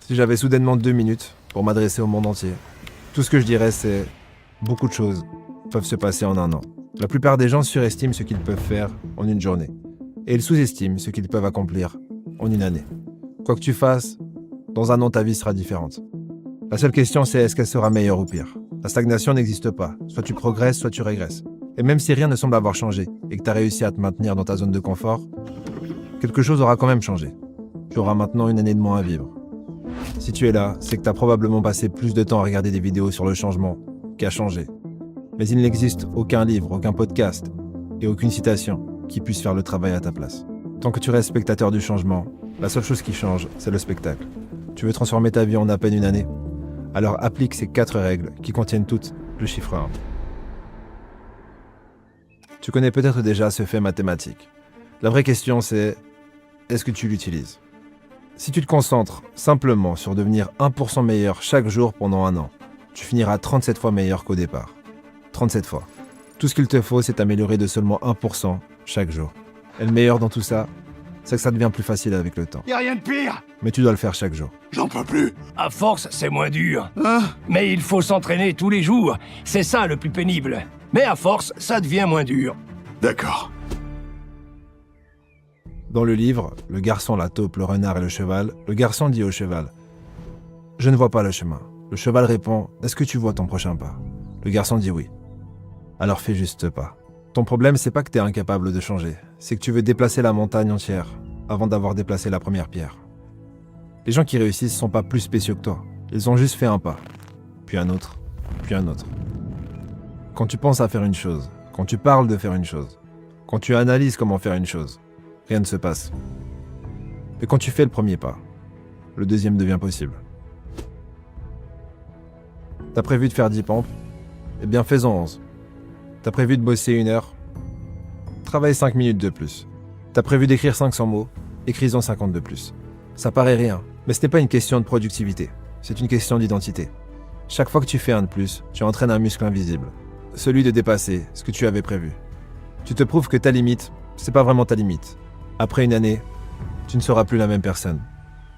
Si j'avais soudainement 2 minutes pour m'adresser au monde entier, tout ce que je dirais c'est beaucoup de choses peuvent se passer en un an. La plupart des gens surestiment ce qu'ils peuvent faire en une journée et ils sous-estiment ce qu'ils peuvent accomplir en une année. Quoi que tu fasses, dans un an ta vie sera différente. La seule question c'est est-ce qu'elle sera meilleure ou pire. La stagnation n'existe pas, soit tu progresses, soit tu régresses. Et même si rien ne semble avoir changé et que tu as réussi à te maintenir dans ta zone de confort, quelque chose aura quand même changé. Tu auras maintenant une année de moins à vivre. Si tu es là, c'est que tu as probablement passé plus de temps à regarder des vidéos sur le changement qu'à changer. Mais il n'existe aucun livre, aucun podcast et aucune citation qui puisse faire le travail à ta place. Tant que tu restes spectateur du changement, la seule chose qui change, c'est le spectacle. Tu veux transformer ta vie en à peine une année? Alors applique ces 4 règles qui contiennent toutes le chiffre 1. Tu connais peut-être déjà ce fait mathématique. La vraie question c'est, est-ce que tu l'utilises? Si tu te concentres simplement sur devenir 1% meilleur chaque jour pendant un an, tu finiras 37 fois meilleur qu'au départ. 37 fois. Tout ce qu'il te faut, c'est t'améliorer de seulement 1% chaque jour. Et le meilleur dans tout ça, c'est que ça devient plus facile avec le temps. Y a rien de pire. Mais tu dois le faire chaque jour. J'en peux plus. À force, c'est moins dur. Hein? Mais il faut s'entraîner tous les jours. C'est ça le plus pénible. Mais à force, ça devient moins dur. D'accord. Dans le livre, le garçon, la taupe, le renard et le cheval, le garçon dit au cheval « Je ne vois pas le chemin ». Le cheval répond « Est-ce que tu vois ton prochain pas ?» Le garçon dit « Oui ». Alors fais juste pas. Ton problème, c'est pas que tu es incapable de changer, c'est que tu veux déplacer la montagne entière avant d'avoir déplacé la première pierre. Les gens qui réussissent sont pas plus spéciaux que toi. Ils ont juste fait un pas, puis un autre, puis un autre. Quand tu penses à faire une chose, quand tu parles de faire une chose, quand tu analyses comment faire une chose, rien ne se passe. Mais quand tu fais le premier pas, le deuxième devient possible. T'as prévu de faire 10 pompes? Eh bien fais-en 11. T'as prévu de bosser 1 heure? Travaille 5 minutes de plus. T'as prévu d'écrire 500 mots? Écris-en 50 de plus. Ça paraît rien, mais ce n'est pas une question de productivité. C'est une question d'identité. Chaque fois que tu fais un de plus, tu entraînes un muscle invisible. Celui de dépasser ce que tu avais prévu. Tu te prouves que ta limite, c'est pas vraiment ta limite. Après une année, tu ne seras plus la même personne.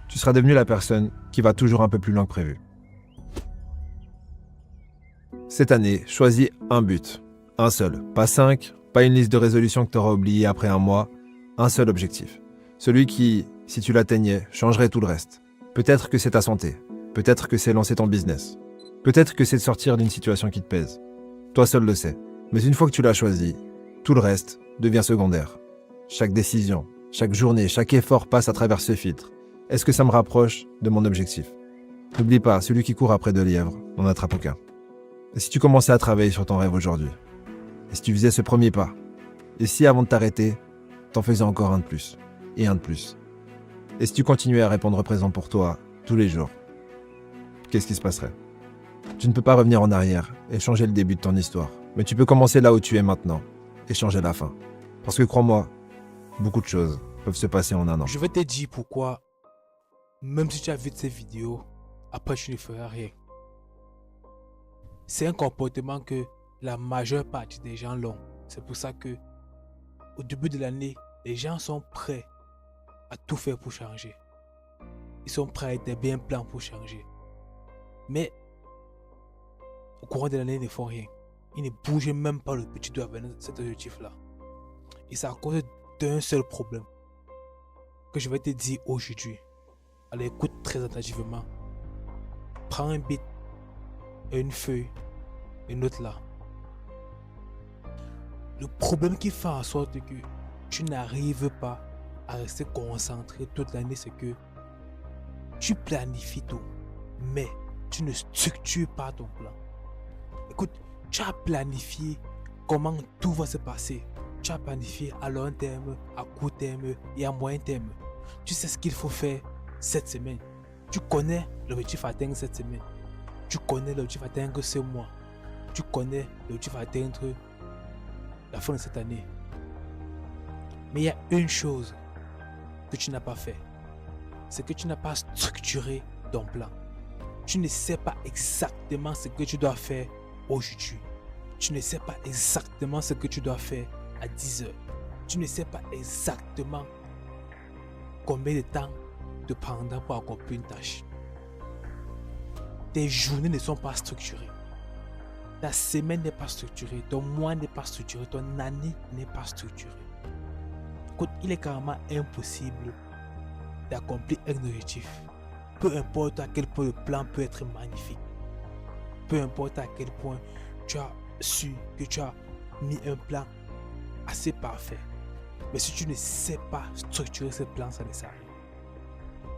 Tu seras devenu la personne qui va toujours un peu plus loin que prévu. Cette année, choisis un but. Un seul. Pas 5, pas une liste de résolutions que tu auras oubliées après un mois. Un seul objectif. Celui qui, si tu l'atteignais, changerait tout le reste. Peut-être que c'est ta santé. Peut-être que c'est lancer ton business. Peut-être que c'est de sortir d'une situation qui te pèse. Toi seul le sais. Mais une fois que tu l'as choisi, tout le reste devient secondaire. Chaque décision, chaque journée, chaque effort passe à travers ce filtre. Est-ce que ça me rapproche de mon objectif? N'oublie pas, celui qui court après 2 lièvres n'en attrape aucun. Et si tu commençais à travailler sur ton rêve aujourd'hui? Et si tu faisais ce premier pas? Et si avant de t'arrêter, t'en faisais encore un de plus? Et un de plus? Et si tu continuais à répondre présent pour toi tous les jours? Qu'est-ce qui se passerait? Tu ne peux pas revenir en arrière et changer le début de ton histoire. Mais tu peux commencer là où tu es maintenant et changer la fin. Parce que crois-moi, beaucoup de choses peuvent se passer en un an. Je vais te dire pourquoi, même si tu as vu ces vidéos, après tu ne feras rien. C'est un comportement que la majeure partie des gens l'ont. C'est pour ça que, au début de l'année, les gens sont prêts à tout faire pour changer. Ils sont prêts à être bien plans pour changer. Mais, au courant de l'année, ils ne font rien. Ils ne bougent même pas le petit doigt vers cet objectif-là. Et c'est à cause d'un seul problème que je vais te dire aujourd'hui. Alors écoute très attentivement. Prends un bit et une feuille et note là. Le problème qui fait en sorte que tu n'arrives pas à rester concentré toute l'année, c'est que tu planifies tout, mais tu ne structures pas ton plan. Écoute, tu as planifié comment tout va se passer. Tu as planifié à long terme, à court terme et à moyen terme. Tu sais ce qu'il faut faire cette semaine. Tu connais l'objectif à atteindre cette semaine. Tu connais l'objectif à atteindre ce mois. Tu connais l'objectif à atteindre la fin de cette année. Mais il y a une chose que tu n'as pas fait. C'est que tu n'as pas structuré ton plan. Tu ne sais pas exactement ce que tu dois faire aujourd'hui. Tu ne sais pas exactement ce que tu dois faire à 10 heures. Tu ne sais pas exactement combien de temps te prendra pour accomplir une tâche. tes journées ne sont pas structurées. Ta semaine n'est pas structurée, ton mois n'est pas structuré, ton année n'est pas structurée. Écoute, il est carrément impossible d'accomplir un objectif. Peu importe à quel point le plan peut être magnifique. Peu importe à quel point tu as su que tu as mis un plan assez parfait. Mais si tu ne sais pas structurer ce plan, ça ne sert à rien.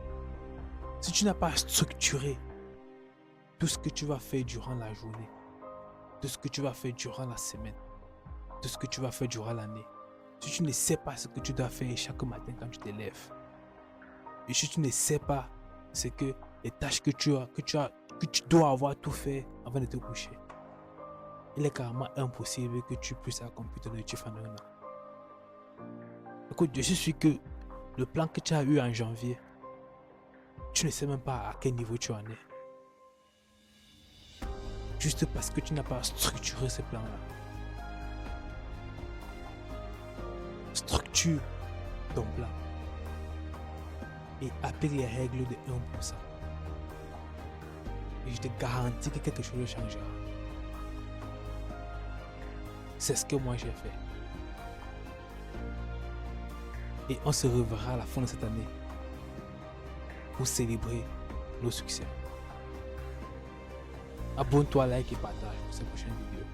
Si tu n'as pas structuré tout ce que tu vas faire durant la journée, tout ce que tu vas faire durant la semaine, tout ce que tu vas faire durant l'année, si tu ne sais pas ce que tu dois faire chaque matin quand tu te lèves, et si tu ne sais pas ce que les tâches que tu dois avoir tout fait avant de te coucher, il est carrément impossible que tu puisses accomplir ton objectif en un an. Écoute, je suis sûr que le plan que tu as eu en janvier, tu ne sais même pas à quel niveau tu en es. Juste parce que tu n'as pas structuré ce plan-là. Structure ton plan. Et applique les règles de 1%. Et je te garantis que quelque chose changera. C'est ce que moi j'ai fait. Et on se reverra à la fin de cette année pour célébrer nos succès. Abonne-toi, like et partage pour cette prochaine vidéo.